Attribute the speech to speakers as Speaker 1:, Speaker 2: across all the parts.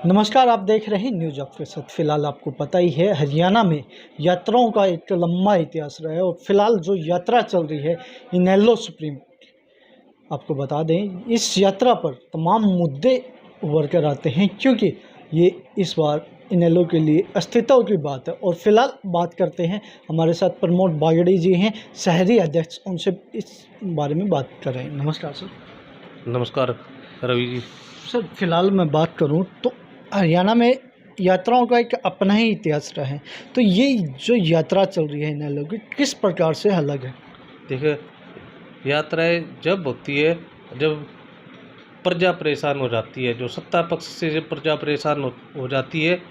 Speaker 1: नमस्कार, आप देख रहे हैं न्यूज़ ऑफ के साथ। फिलहाल आपको पता ही है, हरियाणा में यात्राओं का एक लंबा इतिहास रहा है और फिलहाल जो यात्रा चल रही है इनेलो सुप्रीम, आपको बता दें इस यात्रा पर तमाम मुद्दे उभर कर आते हैं क्योंकि ये इस बार इनेलो के लिए अस्तित्व की बात है। और फिलहाल बात करते हैं, हमारे साथ प्रमोद बागड़ी जी हैं, शहरी अध्यक्ष, उनसे इस बारे में बात कर रहे हैं। नमस्कार सर।
Speaker 2: नमस्कार रवि जी।
Speaker 1: सर, फिलहाल मैं बात करूं तो हरियाणा में यात्राओं का एक अपना ही इतिहास रहा है, तो ये जो यात्रा चल रही है इनेलो की, किस प्रकार से अलग है?
Speaker 2: देखिए, यात्राएं जब होती है जब प्रजा परेशान हो जाती है, जो सत्ता पक्ष से जब प्रजा परेशान हो जाती है,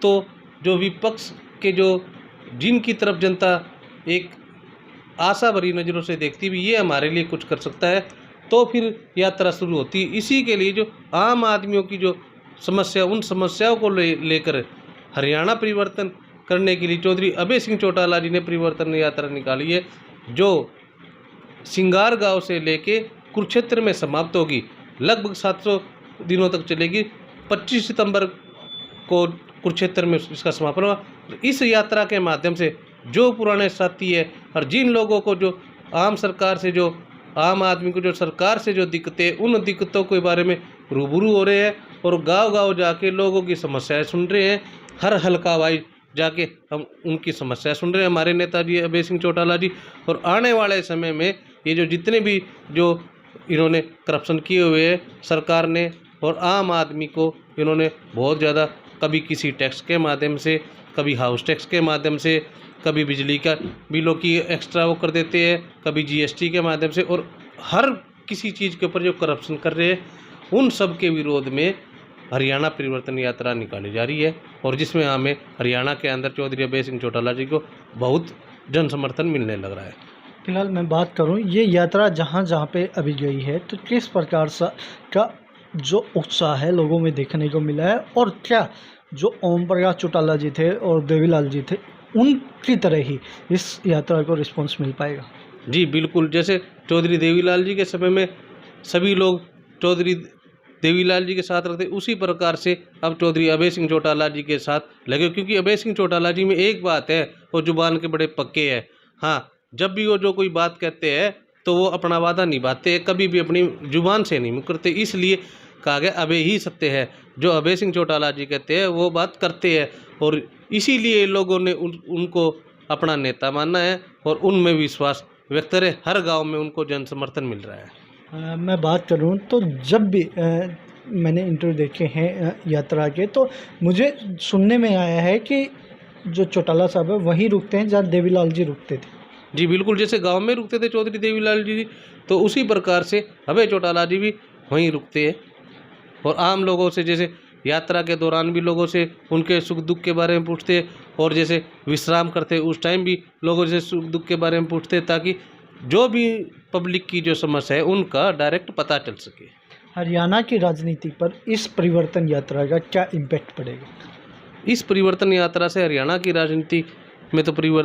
Speaker 2: तो जो विपक्ष के जो जिनकी तरफ जनता एक आशा भरी नज़रों से देखती भी ये हमारे लिए कुछ कर सकता है, तो फिर यात्रा शुरू होती है। इसी के लिए जो आम आदमियों की जो समस्या, उन समस्याओं को लेकर हरियाणा परिवर्तन करने के लिए चौधरी अभय सिंह चौटाला जी ने परिवर्तन यात्रा निकाली है, जो सिंगार गांव से लेके कुरुक्षेत्र में समाप्त होगी। लगभग 700 दिनों तक चलेगी। 25 सितंबर को कुरुक्षेत्र में इसका समापन हुआ। इस यात्रा के माध्यम से जो पुराने साथी है और जिन लोगों को जो आम आदमी को जो सरकार से जो दिक्कतें, उन दिक्कतों के बारे में रूबरू हो रहे हैं और गांव-गांव जाके लोगों की समस्याएं सुन रहे हैं। हर हल्का वाइज जाके हम उनकी समस्या सुन रहे हैं, हमारे नेताजी अभय सिंह चौटाला जी। और आने वाले समय में ये जो जितने भी जो इन्होंने करप्शन किए हुए हैं सरकार ने, और आम आदमी को इन्होंने बहुत ज़्यादा, कभी किसी टैक्स के माध्यम से, कभी हाउस टैक्स के माध्यम से, कभी बिजली का बिलों की एक्स्ट्रा वो कर देते हैं, कभी जीएसटी के माध्यम से, और हर किसी चीज़ के ऊपर जो करप्शन कर रहे हैं, उन सब के विरोध में हरियाणा परिवर्तन यात्रा निकाली जा रही है। और जिसमें हमें हरियाणा के अंदर चौधरी अभय सिंह चौटाला जी को बहुत जन समर्थन मिलने लग रहा है।
Speaker 1: फिलहाल मैं बात करूं, ये यात्रा जहां जहां पे अभी गई है, तो किस प्रकार का जो उत्साह है लोगों में देखने को मिला है, और क्या जो ओम प्रकाश चौटाला जी थे और देवीलाल जी थे, उनकी तरह ही इस यात्रा को रिस्पॉन्स मिल पाएगा?
Speaker 2: जी बिल्कुल, जैसे चौधरी देवीलाल जी के समय में सभी लोग चौधरी देवीलाल जी के साथ रहते, उसी प्रकार से अब चौधरी अभय सिंह चौटाला जी के साथ लगे। क्योंकि अभय सिंह चौटाला जी में एक बात है, वो जुबान के बड़े पक्के हैं। हाँ, जब भी वो जो कोई बात कहते हैं तो वो अपना वादा निभाते हैं, कभी भी अपनी जुबान से नहीं मुकरते। इसलिए कहा गया अभय ही सत्य है, जो अभय सिंह चौटाला जी कहते हैं वो बात करते हैं। और इसीलिए लोगों ने उनको अपना नेता माना है और उनमें विश्वास व्यक्त करे। हर गांव में उनको जन समर्थन मिल रहा है।
Speaker 1: मैं बात करूं तो जब भी मैंने इंटरव्यू देखे हैं यात्रा के, तो मुझे सुनने में आया है कि जो चौटाला साहब है वहीं रुकते हैं जहाँ देवीलाल जी रुकते थे।
Speaker 2: जी बिल्कुल, जैसे गांव में रुकते थे चौधरी देवीलाल जी, तो उसी प्रकार से अभय चौटाला जी भी वहीं रुकते हैं। और आम लोगों से, जैसे यात्रा के दौरान भी लोगों से उनके सुख दुख के बारे में पूछते हैं, और जैसे विश्राम करते उस टाइम भी लोगों से सुख दुख के बारे में पूछते हैं, ताकि जो भी पब्लिक की जो समस्या है उनका डायरेक्ट पता चल सके।
Speaker 1: हरियाणा की राजनीति पर इस परिवर्तन यात्रा का क्या इम्पैक्ट पड़ेगा?
Speaker 2: इस परिवर्तन यात्रा से हरियाणा की राजनीति में तो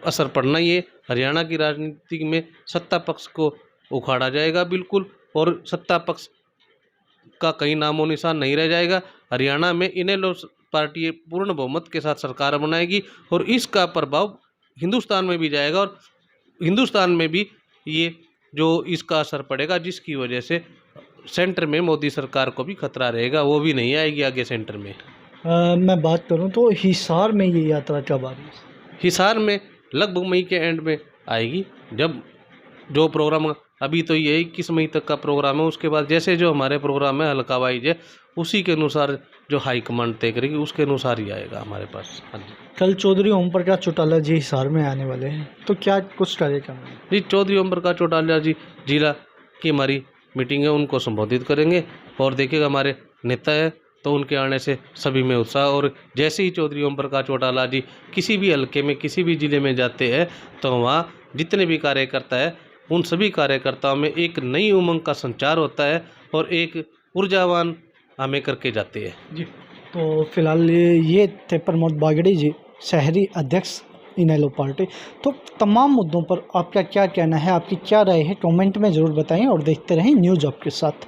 Speaker 2: असर पड़ना ही है। हरियाणा की राजनीति में सत्ता पक्ष को उखाड़ा जाएगा बिल्कुल, और सत्ता पक्ष का कहीं नामो निशान नहीं रह जाएगा। हरियाणा में इनेलो पार्टी पूर्ण बहुमत के साथ सरकार बनाएगी, और इसका प्रभाव हिंदुस्तान में भी जाएगा, और हिंदुस्तान में भी ये जो इसका असर पड़ेगा, जिसकी वजह से सेंटर में मोदी सरकार को भी खतरा रहेगा, वो भी नहीं आएगी आगे सेंटर में।
Speaker 1: मैं बात करूं तो हिसार में ये यात्रा कब आ रही है?
Speaker 2: हिसार में लगभग मई के एंड में आएगी। जब जो प्रोग्राम, अभी तो ये 21 मई तक का प्रोग्राम है, उसके बाद जैसे जो हमारे प्रोग्राम है हल्का वाइज है, उसी के अनुसार जो हाईकमांड तय करेगी उसके अनुसार ही आएगा हमारे पास। हाँ जी।
Speaker 1: कल चौधरी ओम प्रकाश चौटाला जी हिसार में आने वाले हैं, तो क्या कुछ कार्यक्रम है?
Speaker 2: जी, चौधरी ओम प्रकाश चौटाला जी जिला की हमारी मीटिंग है, उनको संबोधित करेंगे। और देखिएगा, हमारे नेता है तो उनके आने से सभी में उत्साह। और जैसे ही चौधरी ओम प्रकाश चौटाला जी किसी भी हल्के में, किसी भी ज़िले में जाते हैं, तो वहाँ जितने भी कार्यकर्ता है, उन सभी कार्यकर्ताओं में एक नई उमंग का संचार होता है और एक ऊर्जावान हमें करके जाते हैं।
Speaker 1: जी, तो फिलहाल ये थे प्रमोद बागड़ी जी, शहरी अध्यक्ष इनेलो पार्टी। तो तमाम मुद्दों पर आपका क्या कहना है, आपकी क्या राय है, कमेंट में ज़रूर बताएं और देखते रहें न्यूज़ आपके साथ।